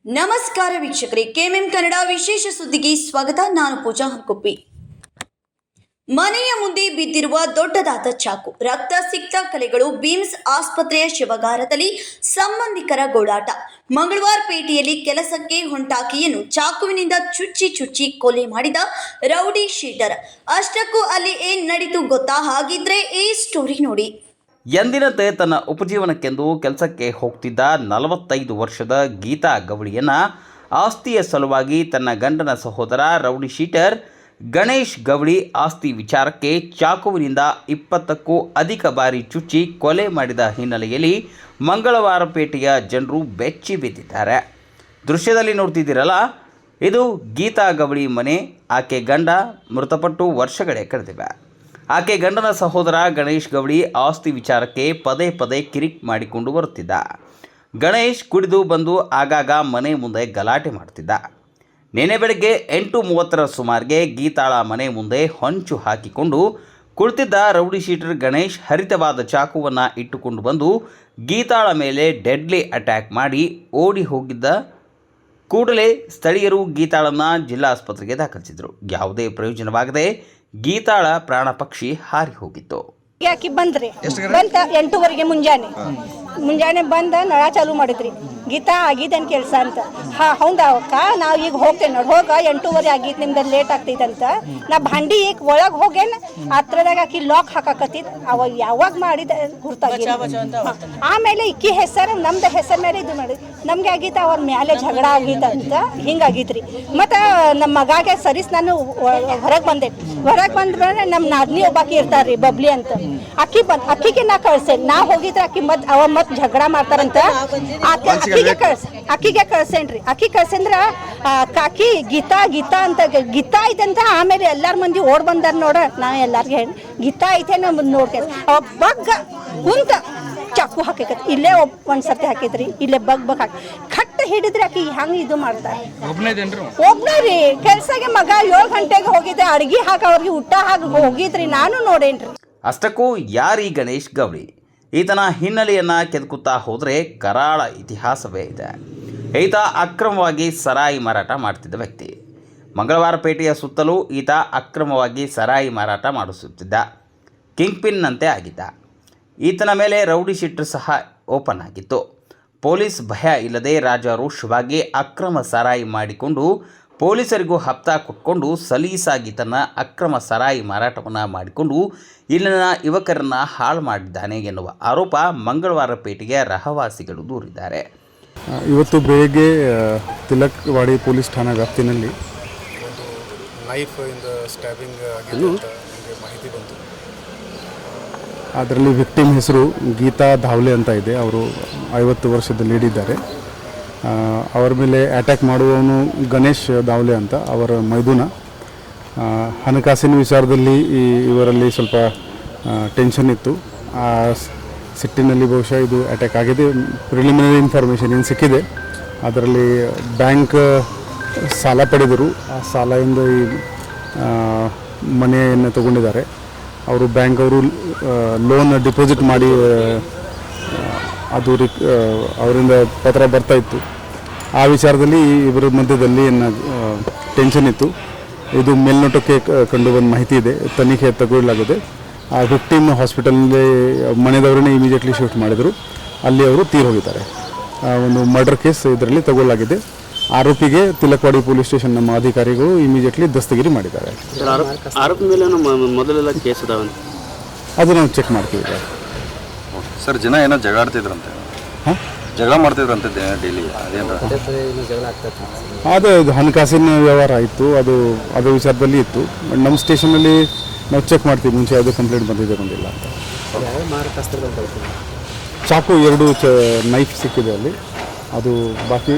ನಮಸ್ಕಾರ ವೀಕ್ಷಕರೇ, ಕೆಎಂಎಂ ಕನ್ನಡ ವಿಶೇಷ ಸುದ್ದಿಗೆ ಸ್ವಾಗತ. ನಾನು ಪೂಜಾ ಹಂಕೊಪ್ಪಿ. ಮನೆಯ ಮುಂದೆ ಬಿದ್ದಿರುವ ದೊಡ್ಡದಾದ ಚಾಕು, ರಕ್ತ ಸಿಕ್ತ ಕಲೆಗಳು. ಬೀಮ್ಸ್ ಆಸ್ಪತ್ರೆಯ ಶವಗಾರದಲ್ಲಿ ಸಂಬಂಧಿಕರ ಗೋಳಾಟ. ಮಂಗಳವಾರ ಪೇಟೆಯಲ್ಲಿ ಕೆಲಸಕ್ಕೆ ಹೊಂಟಾಕಿಯನ್ನು ಚಾಕುವಿನಿಂದ ಚುಚ್ಚಿ ಕೊಲೆ ಮಾಡಿದ ರೌಡಿ ಶೀಟರ್. ಅಷ್ಟಕ್ಕೂ ಅಲ್ಲಿ ಏನ್ ನಡೀತು ಗೊತ್ತಾ? ಹಾಗಿದ್ರೆ ಈ ಸ್ಟೋರಿ ನೋಡಿ. ಎಂದಿನಂತೆ ತನ್ನ ಉಪಜೀವನಕ್ಕೆಂದು ಕೆಲಸಕ್ಕೆ ಹೋಗ್ತಿದ್ದ 45 ವರ್ಷದ ಗೀತಾ ಗವಳಿಯನ್ನು ಆಸ್ತಿಯ ಸಲುವಾಗಿ ತನ್ನ ಗಂಡನ ಸಹೋದರ ರೌಡಿ ಶೀಟರ್ ಗಣೇಶ್ ಗವಳಿ ಆಸ್ತಿ ವಿಚಾರಕ್ಕೆ ಚಾಕುವಿನಿಂದ 20ಕ್ಕೂ ಅಧಿಕ ಬಾರಿ ಚುಚ್ಚಿ ಕೊಲೆ ಮಾಡಿದ ಹಿನ್ನೆಲೆಯಲ್ಲಿ ಮಂಗಳವಾರ ಪೇಟೆಯ ಜನರು ಬೆಚ್ಚಿ ಬಿದ್ದಿದ್ದಾರೆ. ದೃಶ್ಯದಲ್ಲಿ ನೋಡ್ತಿದ್ದೀರಲ್ಲ, ಇದು ಗೀತಾ ಗವಳಿ ಮನೆ. ಆಕೆ ಗಂಡ ಮೃತಪಟ್ಟು ವರ್ಷಗಳೇ ಕಳೆದಿವೆ. ಆಕೆ ಗಂಡನ ಸಹೋದರ ಗಣೇಶ್ ಗವಳಿ ಆಸ್ತಿ ವಿಚಾರಕ್ಕೆ ಪದೇ ಕಿರಿಕ್ ಮಾಡಿಕೊಂಡು ಬರುತ್ತಿದ್ದ. ಗಣೇಶ್ ಕುಡಿದು ಬಂದು ಆಗಾಗ ಮನೆ ಮುಂದೆ ಗಲಾಟೆ ಮಾಡ್ತಿದ್ದ. ನಿನ್ನೆ ಬೆಳಗ್ಗೆ 8:30 ಸುಮಾರಿಗೆ ಗೀತಾಳ ಮನೆ ಮುಂದೆ ಹೊಂಚು ಹಾಕಿಕೊಂಡು ಕುಳಿತಿದ್ದ ರೌಡಿ ಶೀಟರ್ ಗಣೇಶ್ ಹರಿತವಾದ ಚಾಕುವನ್ನು ಇಟ್ಟುಕೊಂಡು ಬಂದು ಗೀತಾಳ ಮೇಲೆ ಡೆಡ್ಲಿ ಅಟ್ಯಾಕ್ ಮಾಡಿ ಓಡಿ ಹೋಗಿದ್ದ. ಕೂಡಲೇ ಸ್ಥಳೀಯರು ಗೀತಾಳನ್ನು ಜಿಲ್ಲಾಸ್ಪತ್ರೆಗೆ ದಾಖಲಿಸಿದರು. ಯಾವುದೇ ಪ್ರಯೋಜನವಾಗದೆ ಗೀತಾಳ ಪ್ರಾಣ ಪಕ್ಷಿ ಹಾರಿ ಹೋಗಿತ್ತು. ಯಾಕೆ ಬಂದ್ರಿ? ಬಂತ 8:30 ಮುಂಜಾನೆ ಬಂದ ನಳ ಚಾಲು ಮಾಡಿದ್ರಿ. ಗೀತಾ ಆಗಿದ್ದೇನು ಕೆಲಸ ಅಂತ. ಹೌದಾ ಅಕ್ಕ, ನಾವು ಈಗ ಹೋಗ್ತೇನೆ ನೋಡಿ. ಹೋಗ 8:30 ಆಗಿತ್ತು, ನಿಮ್ದು ಲೇಟ್ ಆಗ್ತೈತಂತ. ನಾ ಭಾಂಡಿ ಈಗ ಒಳಗೆ ಹೋಗೇನ ಹತ್ರದಾಗ ಆಕಿ ಲಾಕ್ ಹಾಕಾಕತ್ತಿದ್. ಅವ ಯಾವಾಗ ಮಾಡಿದ ಗುರ್ತಾಗಿಲ್ಲ. ಆಮೇಲೆ ಇಕ್ಕಿ ಹೆಸರು ನಮ್ದು ಹೆಸರು ಮೇಲೆ ಇದು ಮಾಡಿ ನಮ್ಗೆ ಆಗಿತ್ತ, ಅವ್ರ ಮೇಲೆ ಜಗಳ ಆಗಿತ್ತಂತ ಹಿಂಗಾಗಿದ್ರಿ. ಮತ್ತು ನಮ್ಮ ಮಗಾಗೆ ಸರಿಸ್ ನಾನು ಹೊರಗೆ ಬಂದ್ಮೇಲೆ ನಮ್ಮ ನಾದ್ನಿ ಒಬ್ಬಾಕಿ ಇರ್ತಾರ್ರಿ ಬಬ್ಲಿ ಅಂತ. ಅಕ್ಕಿಗೆ ನಾ ಕಳ್ಸೇನ್. ನಾ ಹೋಗಿದ್ರೆ ಅಕ್ಕಿ ಅವ ಮತ್ತೆ ಜಗಳ ಮಾಡ್ತಾರಂತ ಅಕ್ಕಿಗೆ ಕಳ್ಸೇನ್ರಿ. ಅಕ್ಕಿ ಕಳ್ಸಂದ್ರ ಕಾಕಿ ಗೀತಾ ಅಂತ ಗೀತಾ ಐತಂತ. ಆಮೇಲೆ ಎಲ್ಲಾರ ಮಂದಿ ಓಡ್ ಬಂದಾರ ನೋಡ. ನಾ ಎಲ್ಲಾರ್ಗೆ ಹೇಳಿ ಗೀತಾ ಐತೆ ನಮ್ದು ನೋಡ್ತೇನೆ. ಅವ ಬಗ್ಗ ಕುಂತ ಚಾಕು ಹಾಕೈತಿ. ಇಲ್ಲೇ ಒಂದ್ಸರ್ತಿ ಹಾಕಿದ್ರಿ, ಇಲ್ಲೇ ಬಗ್ ಹಾಕಿ ಕಟ್ಟ ಹಿಡಿದ್ರೆ ಆಕಿ ಹಂಗ ಇದು ಮಾಡ್ತಾರೆ. ಒಬ್ನೇ ರೀ ಕೆಲ್ಸಗೆ ಮಗ 7 ಗಂಟೆಗೆ ಹೋಗಿದ್ದೆ. ಅಡ್ಗಿ ಹಾಕಿ ಅವ್ರಿಗೆ ಊಟ ಹಾಕಿ ಹೋಗಿದ್ರಿ. ನಾನು ನೋಡೇನ್ರಿ. ಅಷ್ಟಕ್ಕೂ ಯಾರೀ ಗಣೇಶ್ ಗವಳಿ? ಈತನ ಹಿನ್ನೆಲೆಯನ್ನು ಕೆದಕುತ್ತಾ ಹೋದರೆ ಕರಾಳ ಇತಿಹಾಸವೇ ಇದೆ. ಈತ ಅಕ್ರಮವಾಗಿ ಸರಾಯಿ ಮಾರಾಟ ಮಾಡ್ತಿದ್ದ ವ್ಯಕ್ತಿ. ಮಂಗಳವಾರ ಪೇಟೆಯ ಸುತ್ತಲೂ ಈತ ಅಕ್ರಮವಾಗಿ ಸರಾಯಿ ಮಾರಾಟ ಮಾಡಿಸುತ್ತಿದ್ದ ಕಿಂಗ್ ಪಿನ್ನಂತೆ ಆಗಿದ್ದ. ಈತನ ಮೇಲೆ ರೌಡಿ ಶೀಟರ್ ಸಹ ಓಪನ್ ಆಗಿತ್ತು. ಪೊಲೀಸ್ ಭಯ ಇಲ್ಲದೆ ರಾಜಾರೋಷವಾಗಿ ಅಕ್ರಮ ಸರಾಯಿ ಮಾಡಿಕೊಂಡು ಪೊಲೀಸರಿಗೂ ಹಪ್ತಾ ಕೊಟ್ಕೊಂಡು ಸಲೀಸಾಗಿ ತನ್ನ ಅಕ್ರಮ ಸರಾಯಿ ಮಾರಾಟವನ್ನು ಮಾಡಿಕೊಂಡು ಇಲ್ಲಿನ ಯುವಕರನ್ನು ಹಾಳು ಮಾಡಿದ್ದಾನೆ ಎನ್ನುವ ಆರೋಪ ಮಂಗಳವಾರ ಪೇಟೆಗೆ ರಹವಾಸಿಗಳು ದೂರಿದ್ದಾರೆ. ಇವತ್ತು ಬೆಳಗ್ಗೆ ತಿಲಕ್ವಾಡಿ ಪೊಲೀಸ್ ಠಾಣಾ ವ್ಯಾಪ್ತಿನಲ್ಲಿ ನೈಫ್ ಇಂದ ಸ್ಟ್ಯಾಬಿಂಗ್ ಆಗಿದೆ ಅಂತ ನಮಗೆ ಮಾಹಿತಿ ಬಂತು. ಅದರಲ್ಲಿ ವಿಕ್ಟಿಮ್ ಹೆಸರು ಗೀತಾ ಧಾವ್ಲೆ ಅಂತ ಇದೆ. ಅವರು 50 ವರ್ಷದ ಲೇಡಿ ಇದ್ದಾರೆ. ಅವರ ಮೇಲೆ ಅಟ್ಯಾಕ್ ಮಾಡುವವನು ಗಣೇಶ್ ಧಾವ್ಲೆ ಅಂತ, ಅವರ ಮೈದುನ. ಹಣಕಾಸಿನ ವಿಚಾರದಲ್ಲಿ ಇವರಲ್ಲಿ ಸ್ವಲ್ಪ ಟೆನ್ಷನ್ ಇತ್ತು. ಆ ಸಿಟ್ಟಿನಲ್ಲಿ ಬಹುಶಃ ಇದು ಅಟ್ಯಾಕ್ ಆಗಿದೆ. ಪ್ರಿಲಿಮಿನರಿ ಇನ್ಫಾರ್ಮೇಷನ್ ಏನು ಸಿಕ್ಕಿದೆ, ಅದರಲ್ಲಿ ಬ್ಯಾಂಕ್ ಸಾಲ ಪಡೆದರು. ಆ ಸಾಲದಿಂದ ಈ ಮನೆಯನ್ನು ತಗೊಂಡಿದ್ದಾರೆ. ಅವರು ಬ್ಯಾಂಕ್ ಅವರು ಲೋನ್ ಡಿಪಾಸಿಟ್ ಮಾಡಿ ಅದು ಅವರಿಂದ ಪತ್ರ ಬರ್ತಾಯಿತ್ತು. ಆ ವಿಚಾರದಲ್ಲಿ ಇವರ ಮಧ್ಯದಲ್ಲಿ ಟೆನ್ಷನ್ ಇತ್ತು. ಇದು ಮೇಲ್ನೋಟಕ್ಕೆ ಕಂಡು ಬಂದ ಮಾಹಿತಿ ಇದೆ. ತನಿಖೆ ತಗೊಳ್ಳಲಾಗಿದೆ. ಆ ವಿಕ್ಟಿಮ್ ಹಾಸ್ಪಿಟಲ್ನಲ್ಲಿ ಮನೆದವರನ್ನೇ ಇಮಿಡಿಯೇಟ್ಲಿ ಶಿಫ್ಟ್ ಮಾಡಿದರು. ಅಲ್ಲಿ ಅವರು ತೀರ್ ಹೋಗಿದ್ದಾರೆ. ಒಂದು ಮರ್ಡರ್ ಕೇಸ್ ಇದರಲ್ಲಿ ತಗೊಳ್ಳಲಾಗಿದೆ. ಆರೋಪಿಗೆ ತಿಲಕ್ವಾಡಿ ಪೊಲೀಸ್ ಸ್ಟೇಷನ್ ನಮ್ಮ ಅಧಿಕಾರಿಗಳು ಇಮಿಡಿಯೇಟ್ಲಿ ದಸ್ತಗಿರಿ ಮಾಡಿದ್ದಾರೆ. ಆರೋಪಿ ಮೇಲೆ ಮೊದಲೆಲ್ಲ ಕೇಸ್ ಇದಾವೆ, ಅದು ನಾವು ಚೆಕ್ ಮಾಡ್ತೀವಿ ಸರ್. ಜನ ಏನೋ ಜಗಳ ಆಡ್ತಿದ್ರಂತೆ, ಜಗಳ ಮಾಡ್ತಿದ್ರಂತೆ ಡೈಲಿ. ಅದು ಹಣಕಾಸಿನ ವ್ಯವಹಾರ ಇತ್ತು. ಅದು ವಿಚಾರದಲ್ಲಿ ಇತ್ತು. ನಮ್ಮ ಸ್ಟೇಷನಲ್ಲಿ ನಾವು ಚೆಕ್ ಮಾಡ್ತೀವಿ. ಮುಂಚೆ ಯಾವುದೇ ಕಂಪ್ಲೇಂಟ್ ಬಂದಿಲ್ಲ ಅಂತ. ಚಾಕು 2 ನೈಫ್ ಸಿಕ್ಕಿದೆ ಅಲ್ಲಿ. ಅದು ಬಾಕಿ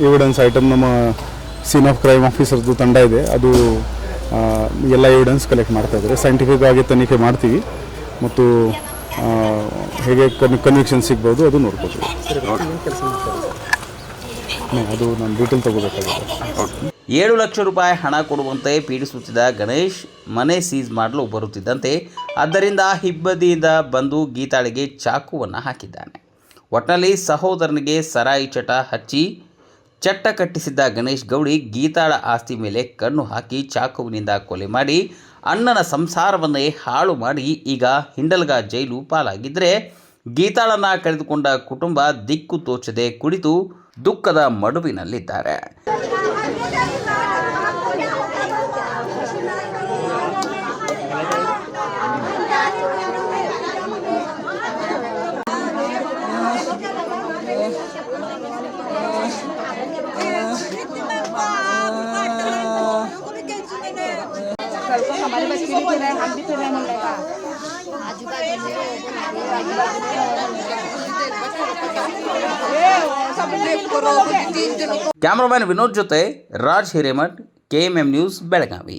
ಎವಿಡೆನ್ಸ್ ಐಟಮ್ ನಮ್ಮ ಸೀನ್ ಆಫ್ ಕ್ರೈಮ್ ಆಫೀಸರ್ದು ತಂಡ ಇದೆ. ಅದು ಎಲ್ಲ ಎವಿಡೆನ್ಸ್ ಕಲೆಕ್ಟ್ ಮಾಡ್ತಾಯಿದ್ದಾರೆ. ಸೈಂಟಿಫಿಕ್ ಆಗಿ ತನಿಖೆ ಮಾಡ್ತೀವಿ ಮತ್ತು ಹೇಗೆ ಕನ್ವಿಕ್ಷನ್ ಸಿಗ್ಬೋದು ಅದು ನೋಡ್ಕೋತೀವಿ. ಅದು ನಾನು ಡೀಟೇಲ್ ತಗೋಬೇಕಾಗುತ್ತೆ. 7 ಲಕ್ಷ ರೂಪಾಯಿ ಹಣ ಕೊಡುವಂತೆ ಪೀಡಿಸುತ್ತಿದ್ದ ಗಣೇಶ್ ಮನೆ ಸೀಸ್ ಮಾಡಲು ಬರುತ್ತಿದ್ದಂತೆ ಆದ್ದರಿಂದ ಹಿಬ್ಬದಿಯಿಂದ ಬಂದು ಗೀತಾಳಿಗೆ ಚಾಕುವನ್ನು ಹಾಕಿದ್ದಾನೆ. ಒಟ್ಟಿನಲ್ಲಿ ಸಹೋದರನಿಗೆ ಸರಾಯಿ ಚಟ ಹಚ್ಚಿ ಚಟ್ಟ ಕಟ್ಟಿಸಿದ್ದ ಗಣೇಶ್ ಗೌಡಿ ಗೀತಾಳ ಆಸ್ತಿ ಮೇಲೆ ಕಣ್ಣು ಹಾಕಿ ಚಾಕುವಿನಿಂದ ಕೊಲೆ ಮಾಡಿ ಅಣ್ಣನ ಸಂಸಾರವನ್ನೇ ಹಾಳು ಮಾಡಿ ಈಗ ಹಿಂಡಲ್ಗ ಜೈಲು ಪಾಲಾಗಿದ್ದರೆ ಗೀತಾಳನ್ನು ಕಳೆದುಕೊಂಡ ಕುಟುಂಬ ದಿಕ್ಕು ತೋಚದೆ ಕುಳಿತು ದುಃಖದ ಮಡುವಿನಲ್ಲಿದ್ದಾರೆ. ಕ್ಯಾಮರಾಮನ್ ವಿನೋದ್ ಜೊತೆ ರಾಜ್ ಹಿರೇಮಠ್, KMM ನ್ಯೂಸ್, ಬೆಳಗಾವಿ.